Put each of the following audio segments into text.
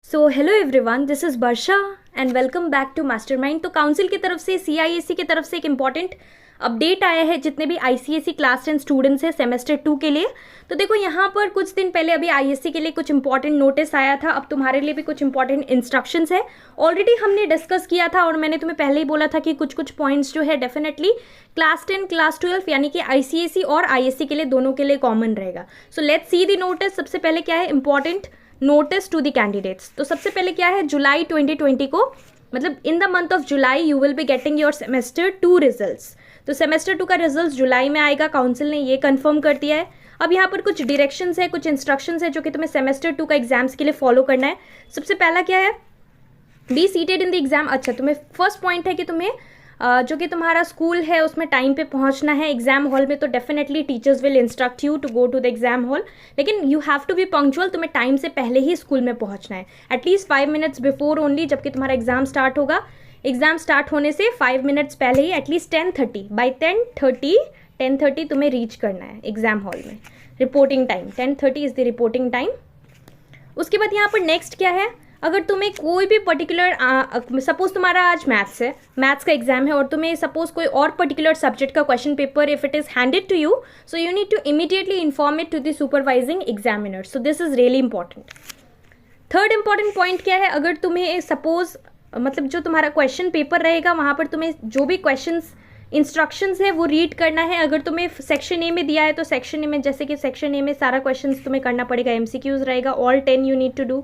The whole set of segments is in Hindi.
So hello everyone, this is Varsha and welcome back to mastermind. तो काउंसिल की तरफ से CISE की तरफ से एक इम्पॉर्टेंट अपडेट आया है जितने भी ICSE क्लास 10 स्टूडेंट्स हैं सेमेस्टर 2 के लिए। तो देखो यहाँ पर कुछ दिन पहले अभी ISE के लिए कुछ इंपॉर्टेंट नोटिस आया था, अब तुम्हारे लिए भी कुछ इंपॉर्टेंट इंस्ट्रक्शंस है। ऑलरेडी हमने डिस्कस किया था और मैंने तुम्हें पहले ही बोला था कि कुछ कुछ पॉइंट्स जो है डेफिनेटली क्लास 10 क्लास 12 यानी कि ICSE और ISE के लिए दोनों के लिए कॉमन रहेगा। So let's see the notice. सबसे पहले क्या है important notice to the candidates. तो सबसे पहले क्या है, जुलाई 2020 को मतलब in the month of July you will be getting your semester 2 results. तो सेमेस्टर 2 का रिजल्ट जुलाई में आएगा, काउंसिल ने ये कंफर्म कर दिया है। अब यहाँ पर कुछ डायरेक्शंस है, कुछ इंस्ट्रक्शंस है जो कि तुम्हें सेमेस्टर 2 का एग्जाम्स के लिए फॉलो करना है। सबसे पहला क्या है, be seated in the exam. अच्छा, तुम्हें फर्स्ट पॉइंट है कि तुम्हें जो कि तुम्हारा स्कूल है उसमें टाइम पे पहुंचना है एग्जाम हॉल में। तो definitely teachers will instruct you to go to the exam hall, लेकिन you have to be punctual. तुम्हें टाइम से पहले ही स्कूल में पहुंचना है, एटलीस्ट 5 मिनट्स बिफोर ओनली। जबकि तुम्हारा एग्जाम स्टार्ट होगा, एग्जाम स्टार्ट होने से 5 मिनट्स पहले ही, एटलीस्ट 10:30 बाई 10:30 तुम्हें रीच करना है एग्जाम हॉल में। Reporting time 10:30 is the reporting time. उसके बाद यहाँ पर नेक्स्ट क्या है, अगर तुम्हें कोई भी पर्टिकुलर सपोज तुम्हारा आज मैथ्स है, मैथ्स का एग्जाम है और तुम्हें सपोज कोई और पर्टिकुलर सब्जेक्ट का question paper if it is handed to you, so you need to immediately inform it to the supervising examiner. So this is really important. Third important point क्या है, अगर तुम्हें सपोज मतलब जो तुम्हारा क्वेश्चन पेपर रहेगा वहाँ पर तुम्हें जो भी क्वेश्चंस इंस्ट्रक्शंस है वो रीड करना है। अगर तुम्हें सेक्शन ए में दिया है तो सेक्शन ए में, जैसे कि सेक्शन ए में सारा क्वेश्चंस तुम्हें करना पड़ेगा, MCQs रहेगा, all 10 you need to do,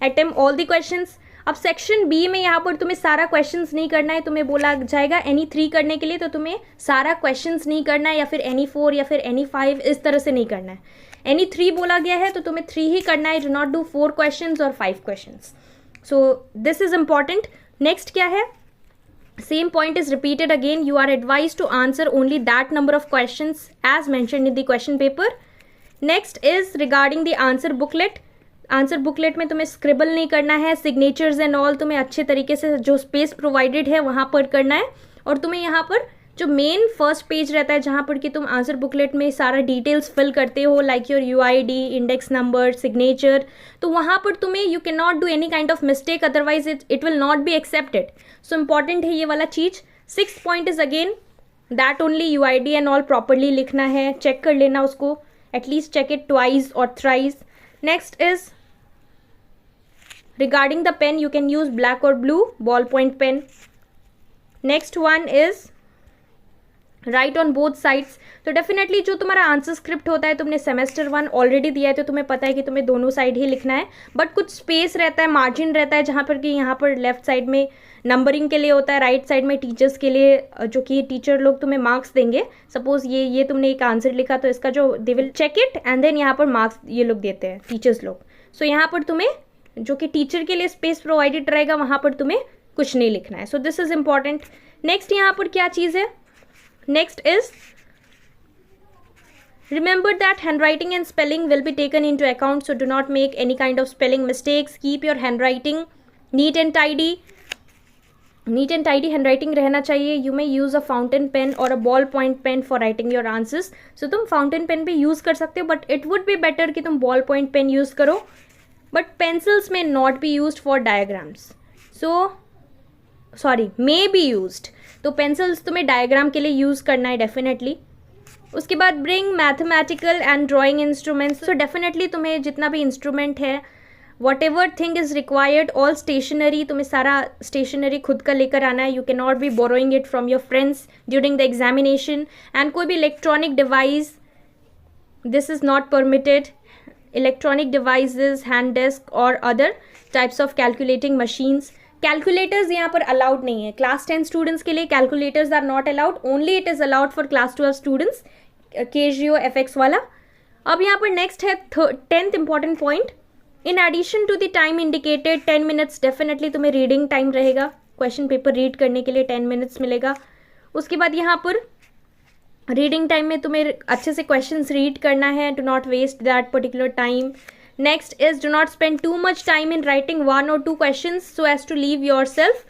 attempt all the questions. अब सेक्शन बी में यहाँ पर तुम्हें सारा क्वेश्चंस नहीं करना है, तुम्हें बोला जाएगा एनी 3 करने के लिए, तो तुम्हें सारा क्वेश्चंस नहीं करना है, या फिर एनी 4 या फिर एनी 5 इस तरह से नहीं करना है। एनी 3 बोला गया है तो तुम्हें 3 ही करना है, डू नॉट डू 4 क्वेश्चंस और 5 questions. So this is important. Next क्या है, same point is repeated again, you are advised to answer only that number of questions as mentioned in the question paper. Next is regarding the answer booklet. Answer booklet में तुम्हें स्क्रिबल नहीं करना है, सिग्नेचर्स एंड ऑल तुम्हें अच्छे तरीके से जो स्पेस प्रोवाइडेड है वहाँ पर करना है। और तुम्हें यहाँ पर जो मेन फर्स्ट पेज रहता है जहाँ पर कि तुम आंसर बुकलेट में सारा डिटेल्स फिल करते हो, like your UID, index number, signature, तो वहाँ पर तुम्हें you can not do any kind of mistake, otherwise it will not be accepted. So important है ये वाला चीज़। 6th point is again that only UID and all properly लिखना है, चेक कर लेना उसको, एटलीस्ट चेक इट ट्वाइस और thrice. Next is regarding the pen, you can use black or blue ballpoint pen. Next one is write on both sides. तो डेफिनेटली जो तुम्हारा आंसर स्क्रिप्ट होता है तुमने सेमेस्टर 1 ऑलरेडी दिया है तो तुम्हें पता है कि तुम्हें दोनों साइड ही लिखना है, बट कुछ स्पेस रहता है, मार्जिन रहता है जहाँ पर कि यहाँ पर लेफ्ट साइड में नंबरिंग के लिए होता है, राइट साइड में टीचर्स के लिए, जो कि टीचर लोग तुम्हें मार्क्स देंगे। सपोज ये तुमने एक आंसर लिखा तो इसका जो they will check it and then यहाँ पर मार्क्स ये लोग देते हैं टीचर्स लोग। सो यहाँ पर तुम्हें जो कि टीचर के लिए स्पेस प्रोवाइडेड रहेगा वहाँ पर तुम्हें कुछ नहीं लिखना है। So this is important. Next यहाँ पर क्या चीज़ है, next is remember that handwriting and spelling will be taken into account, so do not make any kind of spelling mistakes, keep your handwriting neat and tidy. Neat and tidy handwriting रहना चाहिए। You may use a fountain pen or a ballpoint pen for writing your answers. So तुम फाउंटेन पेन भी यूज़ कर सकते हो, but it would be better कि तुम बॉल पॉइंट पेन यूज़ करो, but pencils may not be used for diagrams, so sorry may be used, तो pencils तुम्हें डायग्राम के लिए यूज़ करना है डेफिनेटली। उसके बाद bring mathematical and drawing instruments, so definitely तुम्हें जितना भी इंस्ट्रूमेंट है whatever thing is required, all stationery, तुम्हें सारा स्टेशनरी खुद का लेकर आना है। you cannot be borrowing it from your friends during the examination, and कोई भी electronic device this is not permitted, electronic devices, hand desk or other types of calculating machines. Calculators यहाँ पर allowed नहीं है, class 10 students के लिए calculators are not allowed, only it is allowed for class 12 students, Casio FX वाला। अब यहाँ पर next है 10th important point, in addition to the time indicated 10 minutes definitely तुम्हें reading time रहेगा, question paper read करने के लिए 10 minutes मिलेगा। उसके बाद यहाँ पर रीडिंग टाइम में तुम्हें अच्छे से क्वेश्चंस रीड करना है, do not waste that particular time. Next is do not spend too much time in writing 1 or 2 questions so as to leave yourself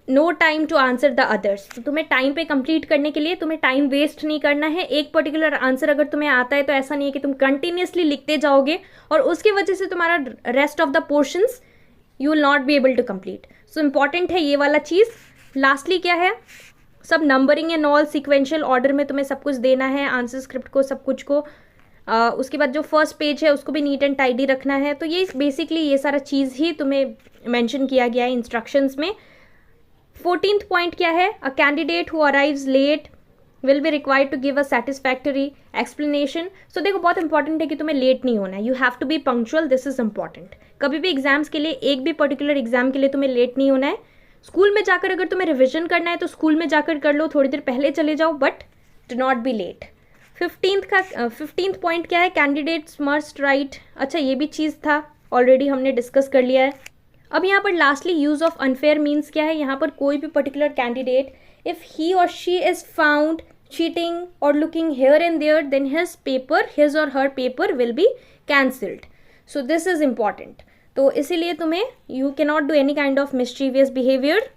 no time to answer the others. तो तुम्हें टाइम पे कंप्लीट करने के लिए तुम्हें टाइम वेस्ट नहीं करना है। एक पर्टिकुलर आंसर अगर तुम्हें आता है तो ऐसा नहीं है कि तुम कंटिन्यूसली लिखते जाओगे और उसकी वजह से तुम्हारा rest of the portions you will not be able to complete. So important है ये वाला चीज़. लास्टली क्या है, सब numbering and all sequential order में तुम्हें सब कुछ देना है, आंसर स्क्रिप्ट को, सब कुछ को. उसके बाद जो फर्स्ट पेज है उसको भी नीट एंड टाइडी रखना है. तो ये बेसिकली ये सारा चीज़ ही तुम्हें मेंशन किया गया है इंस्ट्रक्शंस में. 14th पॉइंट क्या है, a candidate who arrives late will be required to give a satisfactory explanation. So देखो बहुत इंपॉर्टेंट है कि तुम्हें लेट नहीं होना है. You have to be punctual, this is important. कभी भी एग्जाम्स के लिए, एक भी पर्टिकुलर एग्जाम के लिए तुम्हें लेट नहीं होना है. स्कूल में जाकर अगर तुम्हें रिविजन करना है तो स्कूल में जाकर कर लो, थोड़ी देर पहले चले जाओ, but do not be late. 15th point क्या है, कैंडिडेट्स मस्ट राइट. अच्छा ये भी चीज़ था, ऑलरेडी हमने डिस्कस कर लिया है. अब यहाँ पर lastly use of unfair means क्या है. यहाँ पर कोई भी particular candidate, if he or she is found cheating or looking here and there, then his or her paper will be cancelled. So this is important. तो इसीलिए तुम्हें, you can not do any kind of mischievous behaviour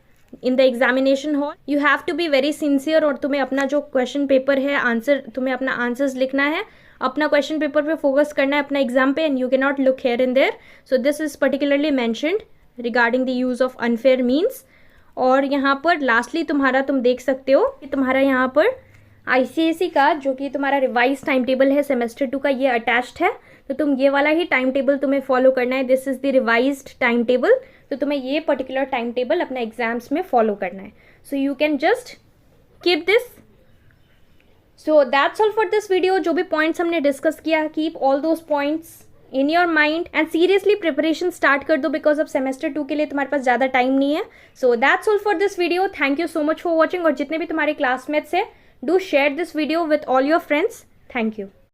in the examination hall. You have to be very sincere. और तुम्हें अपना जो क्वेश्चन पेपर है, आंसर, तुम्हें अपना आंसर्स लिखना है, अपना क्वेश्चन पेपर पे फोकस करना है, अपना एग्जाम पे, and you can not look here and there. So this is particularly mentioned regarding the use of unfair means. और यहाँ पर लास्टली तुम्हारा, तुम देख सकते हो कि तुम्हारा यहाँ पर ICSE का जो कि तुम्हारा रिवाइज टाइम टेबल है सेमेस्टर 2 का, ये अटैच्ड है. तो तुम ये वाला ही टाइम टेबल तुम्हें फॉलो करना है. This is the revised time table. तो तुम्हें ये पर्टिकुलर टाइम टेबल अपने एग्जाम्स में फॉलो करना है. So you can just keep this. So that's all for this video. जो भी पॉइंट्स हमने डिस्कस किया, keep all those points in your mind and seriously preparation start कर दो, बिकॉज अब सेमेस्टर 2 के लिए तुम्हारे पास ज़्यादा टाइम नहीं है. So that's all for this video. Thank you so much for watching. और जितने भी तुम्हारे क्लासमेट्स हैं, do share this video with all your friends. Thank you.